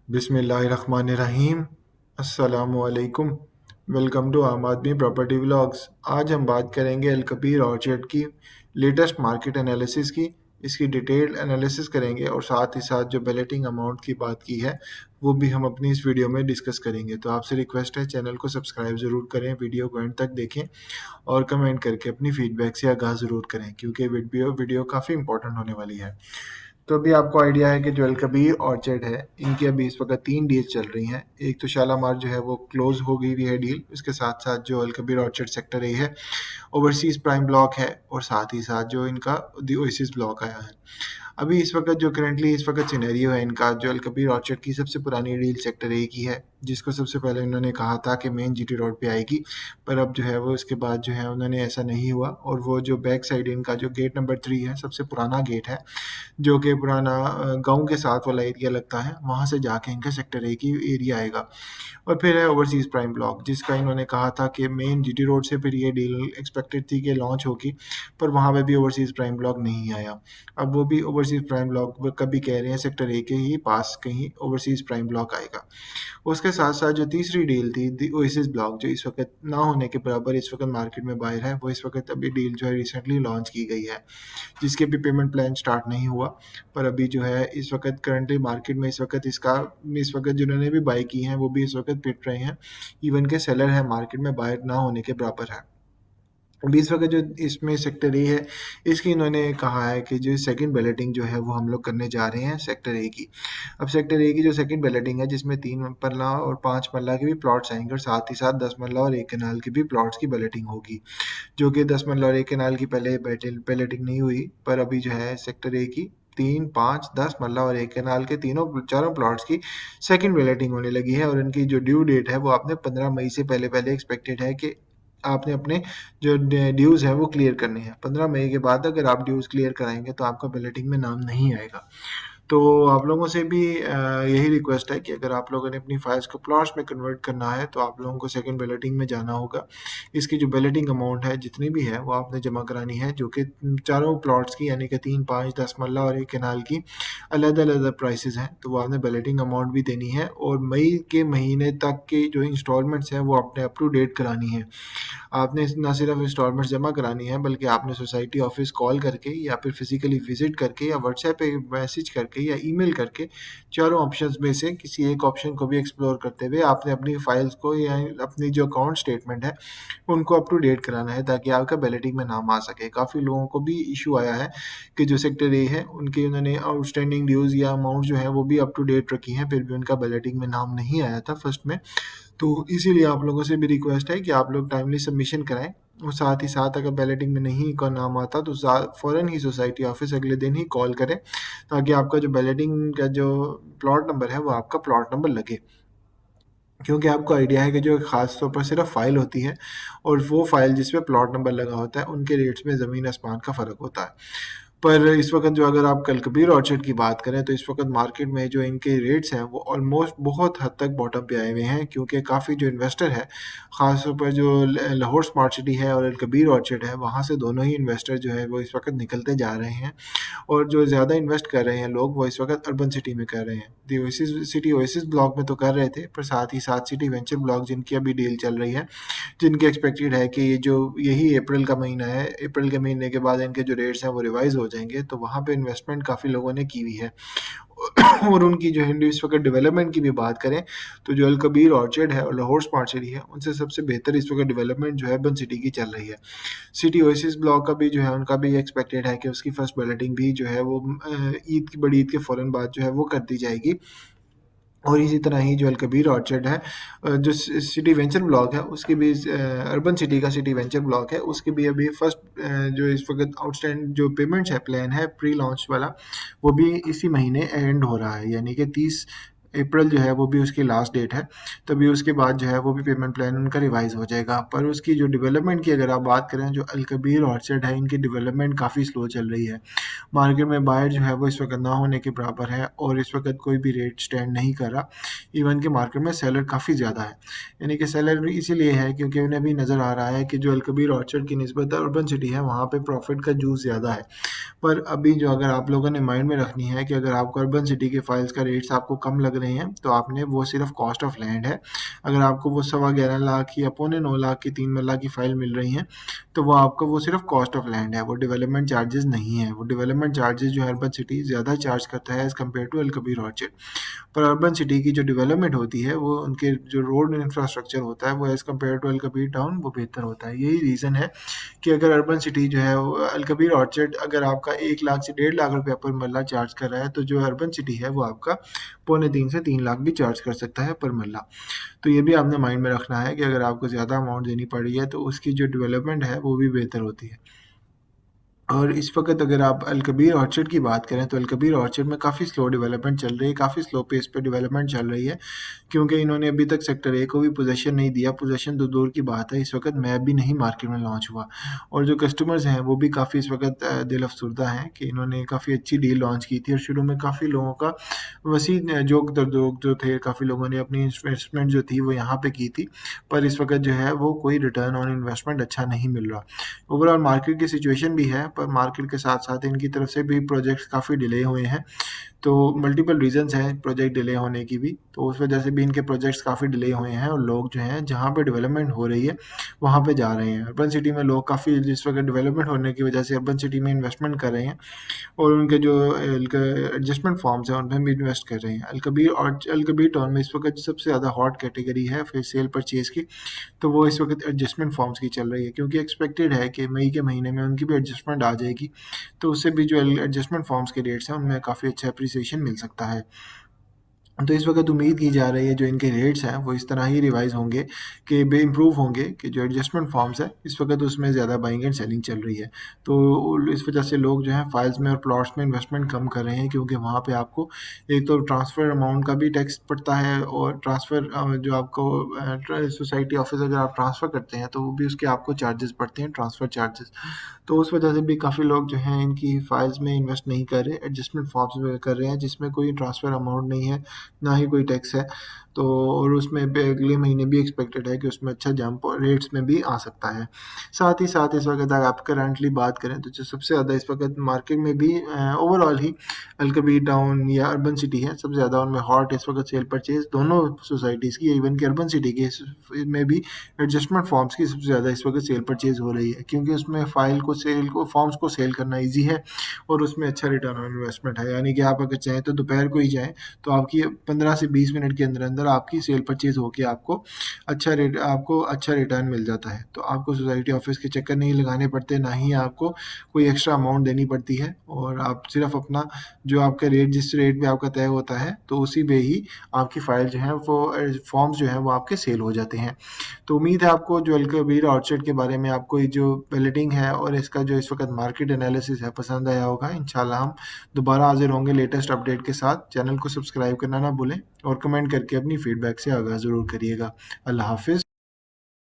बिस्मिल्लाहिर्रहमानिर्रहीम। अस्सलामुअलैकुम। Welcome to आम आदमी प्रॉपर्टी व्लॉग्स। आज हम बात करेंगे अल कबीर ऑर्चर्ड की लेटेस्ट मार्केट एनालिसिस की। इसकी डिटेल्ड एनालिसिस करेंगे और साथ ही साथ जो बैलेटिंग अमाउंट की बात की है वो भी हम अपनी इस वीडियो में डिस्कस करेंगे। तो आपसे रिक्वेस्ट है, चैनल को सब्सक्राइब ज़रूर करें, वीडियो को एंड तक देखें और कमेंट करके अपनी फीडबैक से आगाज़ ज़रूर करें क्योंकि वीडियो काफ़ी इंपॉर्टेंट होने वाली है। तो अभी आपको आइडिया है कि जो अल कबीर ऑर्चर्ड है, इनकी अभी इस वक्त 3 डील्स चल रही हैं। एक तो शालामार जो है वो क्लोज हो गई हुई है डील, उसके साथ साथ जो अल कबीर ऑर्चर्ड सेक्टर ए है, ओवरसीज़ प्राइम ब्लॉक है और साथ ही साथ जो इनका दी ओएसिस ब्लॉक आया है। अभी इस वक्त जो करंटली इस वक्त सिनेरियो है इनका, जो अल कबीर ऑर्चर्ड की सबसे पुरानी डील सेक्टर ए की है, जिसको सबसे पहले उन्होंने कहा था कि मेन जीटी रोड पे आएगी, पर अब जो है वो इसके बाद जो है उन्होंने ऐसा नहीं हुआ। और वो जो बैक साइड इनका जो गेट नंबर 3 है, सबसे पुराना गेट है, जो कि पुराना गाँव के साथ वाला एरिया लगता है, वहाँ से जाके इनका सेक्टर ए की एरिया आएगा। और फिर है ओवरसीज़ प्राइम ब्लॉक, जिसका इन्होंने कहा था कि मेन जीटी रोड से फिर ये डील एक्सपेक्टेड थी कि लॉन्च होगी, पर वहाँ पे भी ओवरसीज़ प्राइम ब्लॉक नहीं आया। अब वो भी ओवरसीज़ प्राइम ब्लॉक कभी कह रहे हैं सेक्टर ए के ही पास कहीं ओवरसीज़ प्राइम ब्लॉक आएगा। उसके साथ साथ जो तीसरी डील थी दी ओएसिस ब्लॉक, जो इस वक्त ना होने के बराबर इस वक्त मार्केट में बाहर है, वो इस वक्त अभी डील जो है रिसेंटली लॉन्च की गई है, जिसके भी पेमेंट प्लान स्टार्ट नहीं हुआ। पर अभी जो है इस वक्त करंटली मार्केट में इस वक्त जिन्होंने भी बाय की हैं वो भी इस वक्त पिट रहे हैं। इवन के सेलर है मार्केट में बायर ना होने के बराबर है। अभी इस वक्त जो इसमें सेक्टर ए है, इसकी इन्होंने कहा है कि जो सेकंड बैलेटिंग जो है वो हम लोग करने जा रहे हैं सेक्टर ए की। अब सेक्टर ए की जो सेकंड बैलेटिंग है, जिसमें 3 मरला और 5 मरला के भी प्लॉट्स आएंगे और साथ ही साथ 10 मरला और 1 कनाल के भी प्लॉट्स की बैलेटिंग होगी, जो कि 10 मरला और 1 कनाल की पहले बैलेटिंग नहीं हुई। पर अभी जो है सेक्टर ए की 3, 5, 10 मरला और 1 कनाल के चारों प्लॉट्स की सेकंड बैलेटिंग होने लगी है। और इनकी जो ड्यू डेट है वो आपने 15 मई से पहले पहले एक्सपेक्टेड है कि आपने अपने जो ड्यूज़ हैं वो क्लियर करने हैं। 15 मई के बाद अगर आप ड्यूज़ क्लियर कराएंगे तो आपका बैलेटिंग में नाम नहीं आएगा। तो आप लोगों से भी यही रिक्वेस्ट है कि अगर आप लोगों ने अपनी फाइल्स को प्लॉट्स में कन्वर्ट करना है तो आप लोगों को सेकंड बैलेटिंग में जाना होगा। इसकी जो बैलेटिंग अमाउंट है जितनी भी है वो आपने जमा करानी है, जो कि चारों प्लॉट्स की यानी कि 3, 5, 10 मरला और 1 कनाल की अलग अलग प्राइसेस हैं, तो वो आपने बैलेटिंग अमाउंट भी देनी है। और मई के महीने तक की जो इंस्टॉलमेंट्स हैं वो आपने अप टू डेट करानी है। आपने ना सिर्फ इंस्टॉलमेंट्स जमा करानी है, बल्कि आपने सोसाइटी ऑफिस कॉल करके या फिर फिजिकली विजिट करके या व्हाट्सएप पे मैसेज करके या ईमेल करके चारों ऑप्शंस में से किसी एक ऑप्शन को भी एक्सप्लोर करते हुए आपने अपनी फाइल्स को या अपनी जो अकाउंट स्टेटमेंट है उनको अप टू डेट कराना है, ताकि आपका बैलेटिंग में नाम आ सके। काफ़ी लोगों को भी इशू आया है कि जो सेक्टर ए है उनके उन्होंने आउटस्टैंडिंग ड्यूज़ या अमाउंट जो है वो भी अप टू डेट रखी हैं, फिर भी उनका बैलेटिंग में नाम नहीं आया था फर्स्ट में। तो इसीलिए आप लोगों से भी रिक्वेस्ट है कि आप लोग टाइमली सबमिशन कराएं। और साथ ही साथ अगर बैलेटिंग में नहीं का नाम आता तो फ़ौरन ही सोसाइटी ऑफिस अगले दिन ही कॉल करें, ताकि आपका जो बैलेटिंग का जो प्लॉट नंबर है वो आपका प्लॉट नंबर लगे। क्योंकि आपको आइडिया है कि जो ख़ास तौर पर सिर्फ फ़ाइल होती है और वो फ़ाइल जिसमें प्लॉट नंबर लगा होता है, उनके रेट्स में ज़मीन आसमान का फ़र्क होता है। पर इस वक्त जो अगर आप कल कबीर ऑर्चर्ड की बात करें तो इस वक्त मार्केट में जो इनके रेट्स हैं वो ऑलमोस्ट बहुत हद तक बॉटम पे आए हुए हैं, क्योंकि काफ़ी जो इन्वेस्टर है, ख़ास तौर पर जो लाहौर स्मार्ट सिटी है और अल कबीर ऑर्चर्ड है, वहाँ से दोनों ही इन्वेस्टर जो है वो इस वक्त निकलते जा रहे हैं। और जो ज़्यादा इन्वेस्ट कर रहे हैं लोग वो इस वक्त अर्बन सिटी में कर रहे हैं। दी ओएसिस सिटी ओएसिस ब्लॉक में तो कर रहे थे, पर साथ ही साथ सिटी वेंचर ब्लॉक जिनकी अभी डील चल रही है, जिनकी एक्सपेक्टेड है कि ये जो यही अप्रैल का महीना है, अप्रैल के महीने के बाद इनके जो रेट्स हैं वो रिवाइज हो जाएंगे, तो वहाँ पे इन्वेस्टमेंट काफ़ी लोगों ने की हुई है। और उनकी जो है इस वक्त डेवलपमेंट की भी बात करें तो जो अल कबीर ऑर्चर्ड है और लाहौर स्मार्ट सिटी है, उनसे सबसे बेहतर इस वक्त डेवलपमेंट जो है अर्बन सिटी की चल रही है। सिटी ओएसिस ब्लॉक का भी जो है उनका भी एक्सपेक्टेड है कि उसकी फर्स्ट बैलेटिंग भी जो है वो बड़ी ईद के फ़ौरन बाद जो है वो कर दी जाएगी। और इसी तरह ही जो अल कबीर ऑर्चर्ड है, जो सिटी वेंचर ब्लॉक है उसकी भी अर्बन सिटी का सिटी वेंचर ब्लॉक है, उसकी भी अभी फर्स्ट जो इस वक्त आउटस्टैंड जो पेमेंट्स है प्लान है प्री लॉन्च वाला, वो भी इसी महीने एंड हो रहा है, यानी कि 30 अप्रैल जो है वो भी उसकी लास्ट डेट है। तभी उसके बाद जो है वो भी पेमेंट प्लान उनका रिवाइज हो जाएगा। पर उसकी जो डेवलपमेंट की अगर आप बात करें, जो अल कबीर ऑर्चर्ड है, इनकी डेवलपमेंट काफ़ी स्लो चल रही है। मार्केट में बायर जो है वो इस वक्त ना होने के बराबर है और इस वक्त कोई भी रेट स्टैंड नहीं कर रहा। इवन के मार्केट में सेलर काफ़ी ज़्यादा है, यानी कि सेलर इसीलिए है क्योंकि उन्हें भी नज़र आ रहा है कि जो अल कबीर ऑर्चर्ड की निस्बत अर्बन सिटी है वहाँ पे प्रॉफिट का जूस ज़्यादा है। पर अभी जो अगर आप लोगों ने माइंड में रखनी है कि अगर आपको अर्बन सिटी के फाइल्स का रेट्स आपको कम लग रहे हैं तो आपने वो सिर्फ कॉस्ट ऑफ लैंड है। अगर आपको वो 11.25 लाख या 9.25 लाख की 3 मरला की फ़ाइल मिल रही हैं तो वो आपका वो सिर्फ कॉस्ट ऑफ लैंड है, वो डेवलपमेंट चार्जेस नहीं है। वो डेवलपमेंट चार्जेस जो है अर्बन सिटी ज़्यादा चार्ज करता है एज़ कम्पेयर टू अल-कबीर ऑर्चिड। पर अर्बन सिटी की जो डेवलपमेंट होती है वो उनके जो रोड इंफ्रास्ट्रक्चर होता है वो एज़ कम्पेयर टू अल-कबीर टाउन वो बेहतर होता है। यही रीज़न है कि अगर अर्बन सिटी जो है वो अल-कबीर ऑर्चिड अगर आपका 1 लाख से 1.5 लाख रुपया पर मरला चार्ज कर रहा है तो जो अर्बन सिटी है वो आपका 2.25 से 3 लाख भी चार्ज कर सकता है पर मरला। तो ये भी आपने माइंड में रखना है कि अगर आपको ज़्यादा अमाउंट देनी पड़ रही है तो उसकी जो डेवलपमेंट है वो भी बेहतर होती है। और इस वक़्त अगर आप अल-कबीर ऑर्चिड की बात करें तो अल-कबीर ऑर्चिड में काफ़ी स्लो डेवलपमेंट चल रही है, काफ़ी स्लो पेस पे डेवलपमेंट चल रही है, क्योंकि इन्होंने अभी तक सेक्टर ए को भी पोज़ीशन नहीं दिया। पोज़ीशन तो दूर की बात है, इस वक़्त मैप भी नहीं मार्केट में लॉन्च हुआ और जो कस्टमर्स हैं वो भी काफ़ी इस वक़्त दिल अफ़सरदा हैं कि इन्होंने काफ़ी अच्छी डील लॉन्च की थी और शुरू में काफ़ी लोगों का वसी जोक जो थे, काफ़ी लोगों ने अपनी इन्वेस्टमेंट जो थी वो यहाँ पे की थी, पर इस वक़्त जो है वो कोई रिटर्न ऑन इन्वेस्टमेंट अच्छा नहीं मिल रहा। ओवरऑल मार्केट की सिचुएशन भी है, पर मार्केट के साथ-साथ इनकी तरफ से भी प्रोजेक्ट्स काफ़ी डिले हुए हैं। तो मल्टीपल रीज़न्स हैं प्रोजेक्ट डिले होने की भी, तो उस वजह से भी इनके प्रोजेक्ट्स काफ़ी डिले हुए हैं और लोग जो हैं जहाँ पे डेवलपमेंट हो रही है, वहाँ पे जा रहे हैं। अर्बन सिटी में लोग काफ़ी इस वक़्त डेवलपमेंट होने की वजह से अर्बन सिटी में इन्वेस्टमेंट कर रहे हैं और उनके जो एडजस्टमेंट फॉर्म्स हैं उनमें भी इन्वेस्ट कर रहे हैं। अल-कबीर टाउन में इस वक़्त सबसे ज़्यादा हॉट कैटेगरी है फिर सेल परचेज़ की, तो वो इस वक़्त एडजस्टमेंट फॉर्म्स की चल रही है क्योंकि एक्सपेक्टेड है कि मई के महीने में उनकी भी एडजस्टमेंट आ जाएगी, तो उससे भी जो एडजस्टमेंट फॉर्म्स के रेट्स हैं उनमें काफ़ी अच्छा एप्रिसिएशन मिल सकता है। तो इस वक़्त उम्मीद की जा रही है जो इनके रेट्स हैं वो इस तरह ही रिवाइज़ होंगे कि इम्प्रूव होंगे कि जो एडजस्टमेंट फॉर्म्स है इस वक़्त उसमें ज़्यादा बाइंग एंड सेलिंग चल रही है। तो इस वजह से लोग जो हैं फाइल्स में और प्लॉट्स में इन्वेस्टमेंट कम कर रहे हैं क्योंकि वहाँ पे आपको एक तो ट्रांसफ़र अमाउंट का भी टैक्स पड़ता है और ट्रांसफ़र जो आपको सोसाइटी ऑफिस अगर आप ट्रांसफ़र करते हैं तो वो भी उसके आपको चार्जेस पड़ते हैं, ट्रांसफ़र चार्जेस। तो उस वजह से भी काफ़ी लोग जो हैं इनकी फाइल्स में इन्वेस्ट नहीं कर रहे, एडजस्टमेंट फॉर्म्स में कर रहे हैं जिसमें कोई ट्रांसफ़र अमाउंट नहीं है, ना ही कोई टैक्स है। तो और उसमें भी अगले महीने भी एक्सपेक्टेड है कि उसमें अच्छा जंप और रेट्स में भी आ सकता है। साथ ही साथ इस वक़्त अगर आप करंटली बात करें तो जो सबसे ज़्यादा इस वक़्त मार्केट में भी ओवरऑल ही अल-कबीर टाउन या अर्बन सिटी है, सबसे ज़्यादा उनमें हॉट इस वक़्त सेल परचेज़ दोनों सोसाइटीज़ की इवन कि अर्बन सिटी के में भी एडजस्टमेंट फॉर्म्स की सबसे ज़्यादा इस वक़्त सेल परचेज़ हो रही है क्योंकि उसमें फॉर्म्स को सेल करना ईज़ी है और उसमें अच्छा रिटर्न ऑन इन्वेस्टमेंट है। यानी कि आप अगर चाहें तो दोपहर को ही जाएँ तो आपकी 15 से 20 मिनट के अंदर आपकी सेल परचेज़ होके आपको अच्छा रिटर्न मिल जाता है। तो आपको सोसाइटी ऑफिस के चक्कर नहीं लगाने पड़ते, ना ही आपको कोई एक्स्ट्रा अमाउंट देनी पड़ती है और आप सिर्फ़ अपना जो आपका रेट जिस रेट पे आपका तय होता है, तो उसी पे ही आपकी फ़ाइल जो है वो फॉर्म्स जो हैं वो आपके सेल हो जाते हैं। तो उम्मीद है आपको जो अल-कबीर ऑर्चिड के बारे में आपको ये जो बुलेटिन है और इसका जो इस वक़्त मार्केट एनालिसिस है पसंद आया होगा। इंशाल्लाह हम दोबारा हाज़िर होंगे लेटेस्ट अपडेट के साथ। चैनल को सब्सक्राइब करना ना भूलें और कमेंट करके अपनी फीडबैक से आगाह ज़रूर करिएगा। अल्लाह हाफ़िज़।